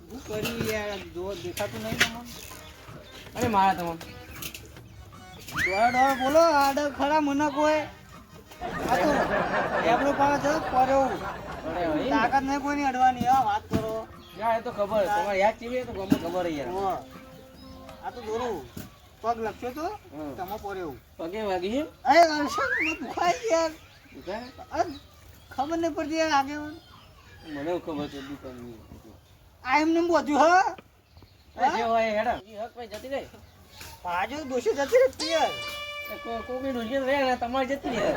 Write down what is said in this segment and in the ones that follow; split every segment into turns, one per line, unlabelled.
શું કરી યાર જો દેખાતું નહીં તમને
અરે મારા તમને
દોડા બોલો આડે ખરા મને કોઈ આ તો લેબડો પાડે છે પડ્યો તાકાત નહીં કોઈની અડવાની હા વાત કરો
યાર એ તો ખબર તમારે યાદ ચીવી તો ગમે ખબર યાર
હો. આ તો દોરું પગ લખ્યો તો
હમ.
તમે પડ્યો
પગે વાગી છે
અરે અરશદ મને દુખાય યાર આ ખબર નહીં પડતી યાર આગે
મને ખબર છે દુકાનની
આ એમને બધું હા
જે હોય હેડા ઈ હક ભાઈ જતી રહે
પાજો દોષી જતી રહેતી યાર
કોકી ડોસી રહે ને તમારે જતી રહે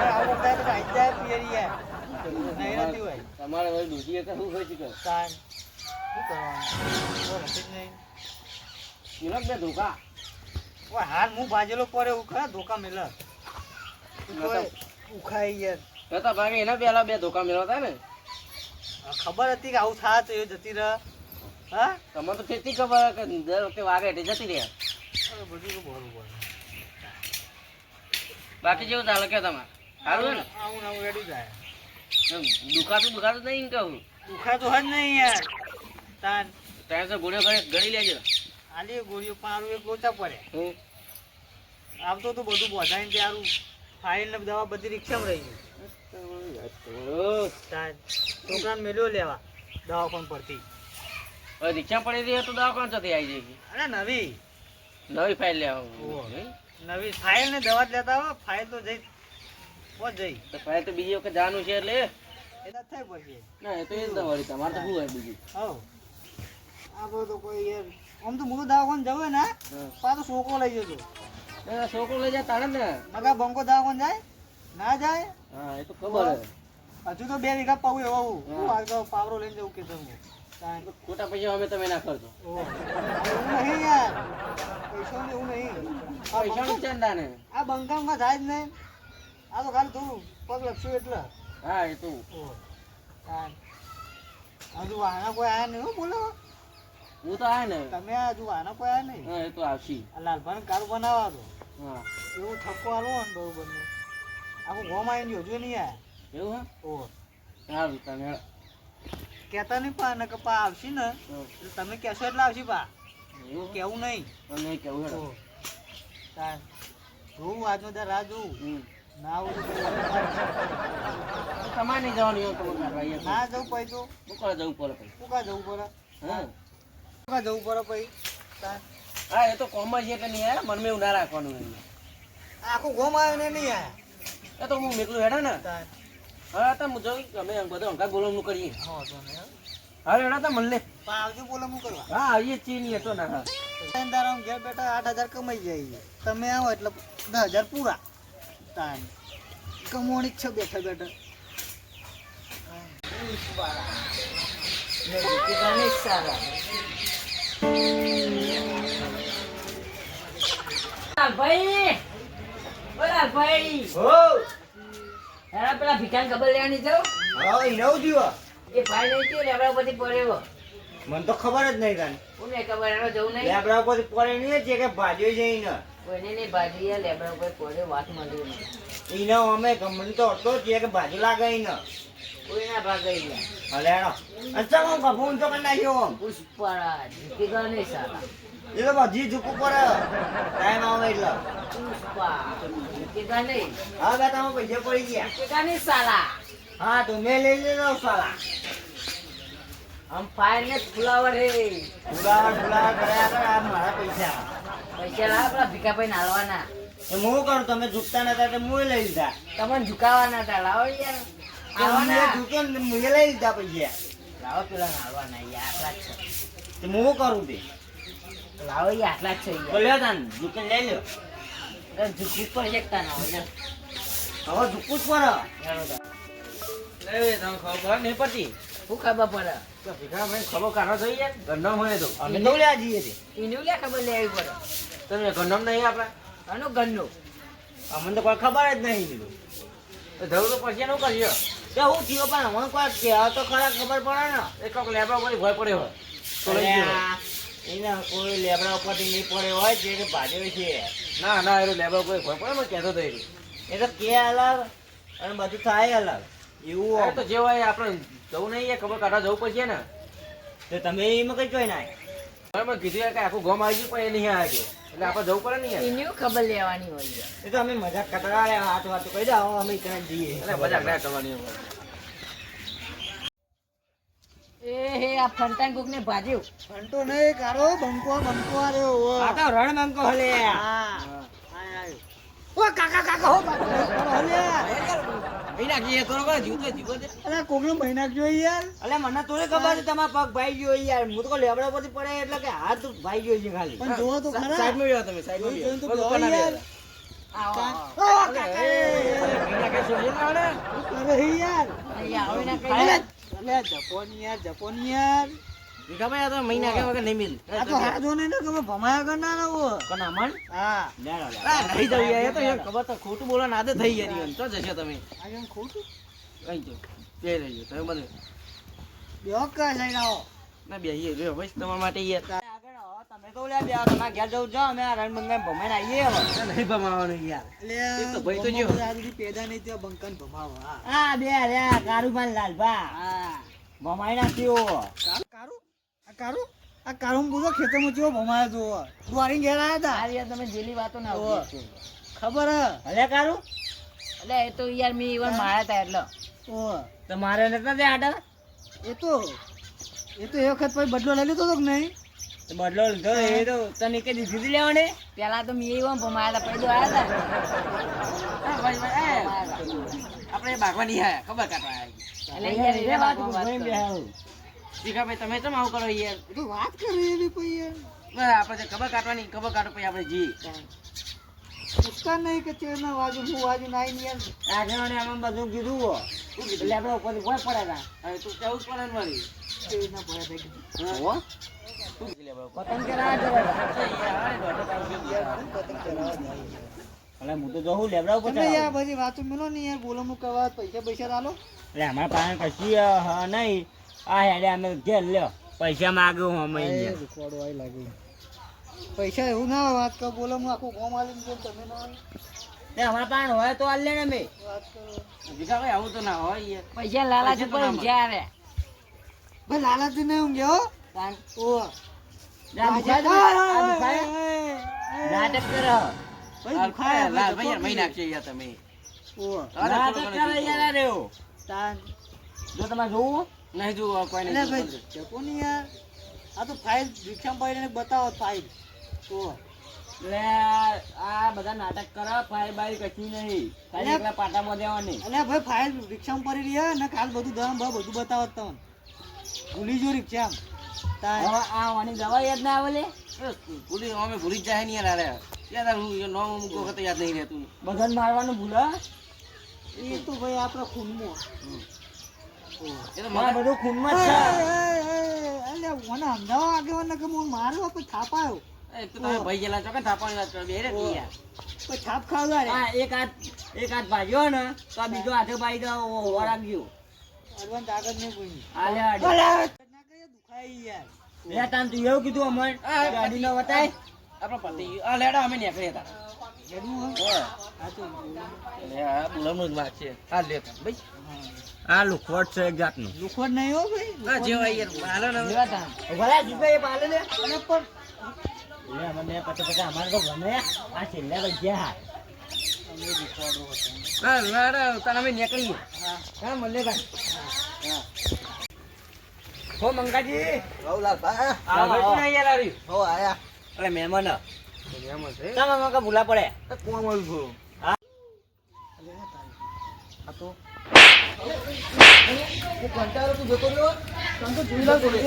આવો થાય તો આઈ જાય પિયરી યાર નહીં રહેતી હોય
તમારે હવે ડોસી કે શું હોય છે કે
તાન શું કરવાનું બોલ જ નહીં
તિલક બે ધોકા
ઓય હાલ હું ભાજેલો પડે ઉખા ધોકા મેલે ઉખાઈ યાર
તો ભાગે એના પેલા બે ધોકા મેળવતા ને
ખબર હતી કે આવું થાય તો એ જતી રહે હા
તમને તો કેટલી ખબર કે દર વખતે વાગે એટલે જતી રહે
બધું તો બરોબર
બાકી જેવું ચાલે કે તમારે સારું ને
આવું આવું રેડી જાય
દુખાતું નહીં કહું
ઉખા તો હજ નહીં યાર તાન
ત્યાં તો ગોળીઓ ગળી લેજો
આલી ગોળીઓ પારું એક ઓછા પડે
હું
આવતો તો બધું બોધાઈને ત્યારું ફાઇલ ને દવા બધી રિક્ષામાં રહી ગઈ તાન છોકરાને મેલ્યો લેવા દવાખાન પરથી
હવે રિક્ષા પડી રહી તો દવાખાન ચોથી આવી જાય
અરે નવી
નવી ફાઇલ
ઓહો.
લેવા
નવી ફાઇલ ને દવા જ લેતા આવે ફાઇલ તો જઈ બહુ જઈ
તો ફાઇલ તો બીજી વખત જવાનું છે એટલે
એ તો થઈ પડશે
ના એ તો એ જ દવા તમારે તો શું હોય બીજું
હવ આ બધું કોઈ યાર આમ તો મોટો દવાખાન જવું ને પાછો છોકરો લઈ જતો
છોકરો લઈ જાય તાણે ને
નકા બંકો દવાખાન જાય ના જાય
હા એ તો ખબર
હજુ તો 2 વીઘા પાવું એવા હું
હા.
હું આગળ પાવરો લઈને જવું કે હું
ખોટા પૈસા અમે તમે ના કરજો
એવું નહીં યાર પૈસાનું એવું નહીં આ
પૈસાનું
બંકો-
ચંદા ને
આ બંકામાં જાય જ નહીં આ તો ખાલી થોડું પગ લપસ્યું એટલે
હા એ તો
હજુ વાહના કોઈ આયા નહીં હો બોલો
હું તો આ ને
તમે હજુ વાહના કોઈ આયા નહીં
હા એ તો આવશી
આ લાલભાઈ કારું બનાવવા તો
હા
એવું ઠપકો આલો ને બરોબર નું આખું ગોમ આવીને હજુ નહીં આયા
એવું હા
ઓહો
સારું તમે
કહેતા નહીં પા ને કે પા આવશે ને એટલે તમે કહેશો એટલે આવશે પા
એવું
કેવું નહીં
અને કેવું હેડો
ઓહો. તાન જોવું આજનો ત્યાં રાહ જોવું
હમ.
ના આવું તો પછી
તમારે નહીં જવાનું એવું તમે કરવા અહીંયા
ના જવું પછી તો
શું કરે જવું પડે પછી
શું કા જવું પડે
હા
શું કા જવું પડે પછી તાન
હા એ તો કોમ જ એટલે નહીં યાર મનમાં એવું ના રાખવાનું એમ.
આખું ગોમ આવે ને નહીં આયા
એ તો હું મેકલું હેડા ને
તાન
હા તો હું જોઉં અમે બધા અંકા બોલવાનું કરીએ
હા તો ને
હા હેડા તો મને
પા આવજો બોલો હું કરવા
હા આવીએ જ છીએ નહીં તો ના હા
દારામ ઘેર બેઠા 8,000 કમાઈ જાય તમે આવો એટલે 10,000 પૂરા તાન કમોણી જ છે બેઠા બેઠા
પેલા ભીખાને ખબર લેવાની જાવ એ ભાઈ નહીં થયો લેબડા પરથી પડ્યો
મને તો ખબર જ નહીં કાન
કોને ખબર એનો જવું નહીં
લેબડા પર પડે નહીં છે કે ભાજ્યો જઈને
કોઈને નહીં બાજુ લેબડા ઉપર પડ્યો વાત મળ્યો નહીં
ઈને અમે ગમન તો હતો જ કે બાજુ લાગે ઈને
કોઈના ભાગે ગયા
હલે એનો અચ્છા હું કફૂન તો કરી નાખ્યો
પુષ્પરાજ ભીખા નહીં સારા
એ તો બધી ઝૂકું પડે ટાઈમ આવે એટલે
પુષ્પા ભીખા નહીં
હા બે તમે પૈસા પડી ગયા
ભીખા નહીં સાલા
હા તો મેં લઈ લેલો સાલા
આમ ફાયર ને ફુલાવર હે
ફુલાવા કર્યા કરે આ મારા પૈસા
પૈસા લાવ પેલા ભીખાભાઈ નાલવાના
તો હું કરું તમે ઝૂકતા નતા તો મુએ લઈ લીધા
તમને ઝુકાવાના હતા લાવો યાર
મુએ
આવવાના
ઝૂકે ને મુએ લઈ લીધા પૈસા
લાવો પેલા નાલવાના યાર આટલા જ છે
તો હું કરું તે
લાવો યાર આટલા જ છે
તો
યાર
લ્યો તાન ઝૂકે લઈ લ્યો
ઝુકવું પણ શકતા ના હોય ને
હવે ઝૂકવું જ પડે
યાર
લે તમે ખબર નહીં પડતી
શું ખબર પડે
તો ભીખા ભાઈ ખબર કાઢો જોઈએ ગંડમ હોય તો
અમે તો લ્યા જઈએ તે
એનું લે ખબર લેવી પડે
તમે ગંડમ નહીં આપણે
આનું ગન્નું
અમને તો કોઈ ખબર જ નહીં કીધું
તો જવું તો પછી એનું કરીએ
કે હું થયો પણ મને કોઈ કહેવા તો ખરા ખબર પડે ને
એક કોક લેબડા કોઈ ભય પડ્યો હોય તો લઈ ગયો
એને કોઈ લેબડા ઉપરથી નહીં પડે હોય જે કે ભાજ્યો છે
ના ના એ લેબડા કોઈ ભય પડે મેં કહેતો તો એ
એ તો કે અલગ અને બધું થાય અલગ એવું
તો જે હોય આપણે જવું નહીં ખબર કાઢવા જવું પડશે ને
તો તમે એમાં કઈ જોઈ ના
હવે મેં કીધું કે આખું ગોમ આવી ગયું પણ એ નહીં આવે કે એટલે આપણે જવું પડે ને યાર
એની ખબર લેવાની હોય યાર.
એ તો અમે મજાક કરતા રહ્યા હાથ વાતો કહી દો અમે ત્યાં જઈએ
એટલે મજાક ના કરવાની હોય.
એ હે આ ફરતાન કોક ને ભાજ્યું.
ઘંટો નહીં કારો બંકો રહ્યો આ તો રણ બંકો હલે હા ઓ કાકા કાકા હો હલે
મહિના કીએ તો કરે જીવતો જીવો દે
અલે કોકનો મહિના ગયો યાર અલે મને તોરે ખબર છે તમારા પગ ભાઈ ગયો યાર હું તો લેબડા પરથી પડે એટલે કે હાથ ભાઈ ગયો છે ખાલી પણ જોવો તો ખરા
સાઈડ માં તમે સાઈડ માં
જોઈને તો બેહો યાર
આવો
ઓ કાકા
મહિના કે સોજે ના આવડે
અરે યાર
અહીંયા આવે ના કઈ
અલે જપોની યાર
વિકાભાઈ આ તો મહિના કે વગર નહીં મિલ
આ તો હાથ જોને ને કે ભમાયા કરના ના વો
કોના મન
હા
આ નહીં જવું યાર એ તો યાર ખબર તો ખોટું બોલવાનું આદત થઈ યાર ઈવન તો જશે તમે
આ કેમ ખોટું
કઈ જો બે રહી તમે બધે
બેહો કા લઈ આવો
ના બે યાર રહ્યો બસ તમારા માટે યાર
આગળ આવો તમે તો લે બેહો તમારા ઘેર જવું જો અમે આ રણ બંગા ભમાઈને આવીએ હવે
નહીં ભમાવાનું યાર
એટલે
એ તો ભાઈ તો જો.
આજુથી પેદા નહીં થયો બંકન ભમાવો હા બે રે કારુભાઈ લાલભા હા ભમાઈ નાખ્યો આ કારું પૂરો ખેતરમાં જેવો ભમાયો જો દ્વારી ઘેર આયા હતા
આ યાર તમે જેલી વાતો ના આવતી
ખબર હલે કારું
એટલે એ તો યાર મે ઈવન માર્યા તા એટલે
ઓ તમારે નતા દે આડા એ તો એ વખત પછી બદલો લઈ લીધો તો કે નહીં બદલો લીધો એ તો તને કે દીધી લેવાને
પેલા તો મે ઈવન ભમાયા તા પછી આયા તા
ભાઈ આપણે ભાગવાની આયા ખબર કાઢવા આયા
એટલે યાર એ વાત
વિકાભાઈ તમે કેમ આવું કરો યાર
એ તો વાત કરી એવી પછી
બસ આપણે ખબર કાઢવાની ખબર કાઢો પછી આપણે જી
ઉસ્કા નહીં કે ચેરના વાજુ હું વાજુ નાઈ ને યાર આગેવાને આમાં બધું કીધું હો એટલે આપણે ઉપર કોઈ પડ્યા
હવે તું કેવું પડે ને વળી
ચેરના પડ્યા થઈ ગયું
હો તું લે બરો
પતંગ ચલાવા અલે હું તો જોઉં લેબડા ઉપર યાર બધી વાતો મેલો ને યાર બોલો મુ કવા પૈસા આલો એટલે અમારા પાસે કશી હા નહીં આ હેડે અમે ઘેર લ્યો પૈસા માંગ્યો હું અમે કોડો આઈ લાગી પૈસા એવું ના વાત કરો બોલો હું આખું ગામ આલીને કેમ તમે ના તે અમારા પાસે હોય તો આલ લે ને મે વાત કરો
વિકાભાઈ આવું તો ના હોય યાર
પૈસા લાલાચ ઉપર ઊંઘ્યા આવે
ભાઈ લાલાચ ને ઊંઘ્યો તાન ઓ નાટક કરો ભાઈ દુખાય
લાલ ભાઈ યાર મહિના છે યાર તમે
ઓ નાટક કરો યાર રેઓ તાન જો તમારે જોવું
નહીં જો કોઈ
અરે
નહીં
ભાઈ જપોની યાર આ તો ફાઇલ રિક્ષામાં પડીને બતાવો ફાઇલ તો એટલે આ બધા નાટક કરો ફાઇલ બાઈ કશું નહીં ખાલી એકલા પાટામાં દેવાની અલે ભાઈ ફાઇલ રિક્ષામાં પડી રહી ને કાલ બધું દવા બધું બતાવો તમને ભૂલી જો રિક્ષામાં હવે આ વાની દવા યાદ ના આવે લે
ભૂલી અમે ભૂલી જ જાય ને યાર અરે યાર હું નોમ અમુક વખત યાદ નહીં રહેતું
બધાને મારવાનું ભૂલા એ તો ભાઈ આપણા ખૂનમાં
એ તો
મારા બધું ખૂનમાં જ છે અલે મને સમજાવો આગેવાને કે હું માર્યો પછી થાપ આવ્યો
એ તો તમે ભાઈ ગયેલા છો કે થાપાની વાત કરો બે રે યાર
પછી થાપ ખાવા હા એક હાથ ભાજ્યો ને તો આ બીજો હાથે ભાઈ તો વળાગ ગયો અડવાન તાકાત નહીં કોઈ આલે આડે ના કઈ દુખાઈ યાર લે તાન તું એવું કીધું અમર ગાડી ન વતાય
આપણો પતિ આ લેડા અમે નીકળ્યા હતા
જડું હા તો
લે આ બુલામનું જ વાત છે આ લેતા ભાઈ
આ લુખવટ છે એક જાતનું લુખવટ નહીં હો ભાઈ
આ જેવા યાર હાલો ને
ભલા જીભાઈ એ પાલે લે અને પણ લે મને પછી અમાર તો ગમે આ છેલ્લે ગયા
હા લેડા તને અમે નીકળીએ
હા મળે ભાઈ હો મંગાજી
રાવલાલ ભાઈ
આ ભાઈ ના યાર આરી
હો આયા
અરે મહેમાન
મહેમાન છે
તમે મકા ભૂલા પડે
કોણ આવ્યું છો
હા
આ તો
હું કંટાળો તું જતો રહ્યો તને તો જોઈ લા જોઈ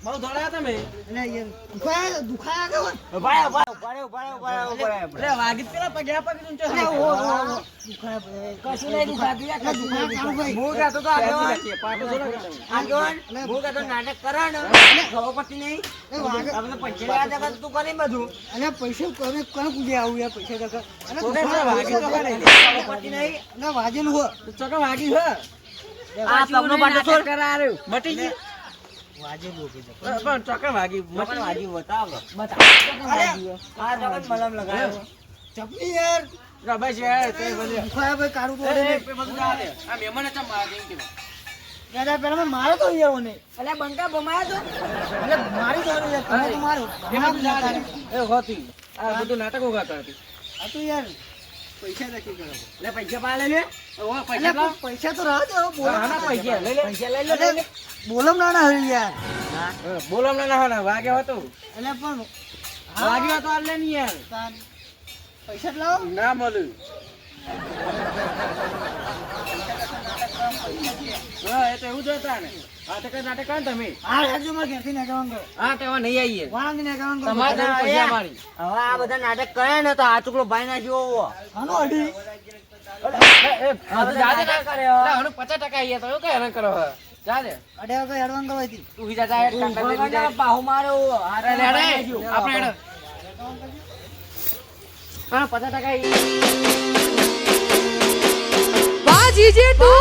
બહુ દોડ્યા તમે વાગી પેલા પગ્યા પગ ઊંચો
કશું નહીં દુખાતું યાર કશું નહીં
નાટક કરે ને ખબર પડતી નહીં પૈસા તું કરી બધું અને પૈસા કોને પૂજે આવું યાર પૈસા વાગેલું હો
ચોકા વાગી હે
આ પગનો પાટો છોડ
કરાર્યો મટી ગઈ
વાજે બોપી દે.
પણ ચોકન વાગી
ચોકન વાગી બતાવો.
અરે,
આ ચોકન મલમ લગાવ્યો. ચપલી યાર.
બસ યાર તે બધું
દુખાયા ભાઈ કારું તો
એ બધું જા દે આ મહેમાન ચમ માર દેમ કે
દાદા પેલા મેં મારો તો યાર ઓને.
અલ્યા બંકા બમાયા તો
એટલે મારી તો યાર તમે તો મારો.
એ બધું જા દે એ હોતી આ બધું નાટકો ગાતા હતી
આ તો યાર પૈસા નક્કી કરો.
લે પૈસા પાલે લે ઓ
એટલે
પૈસા
પણ પૈસા તો રાહ દો. બોલો
હા ના પૈસા લઈ લે
પૈસા લઈ લો લઈ લે.
બોલમ ના હરી યાર.
બોલો ના ના વાગ્યો હતો
એટલે પણ
વાગ્યો હતો આલે ની યાર
તાન પૈસા જ લાવો.
ના મળ્યું હા એ તો એવું જોતા ને આ તો કઈ નાટક કાં તમે
હા યાર માર ઘેરથી નાખવાનું કરો.
હા તેવા નહીં આવીએ
વાળાથી નાખવાનું કરો.
તમારે તો પૈસા મારી
હવે આ બધા નાટક કરે ને તો આ ચૂકલો ભાઈ ના જેવો
આનો અઢી.
જાજે ના કરે હવે 50% આવીએ તો એવું કઈ હેરાન કરો હવે જાજે
અઢે વખત હેડવાન કરો હતી.
તું બીજા જાય કાંટા દે બીજા
બાહુ મારો
અરે લે રે આપણે હેડ હા 50%
Baji Jetu.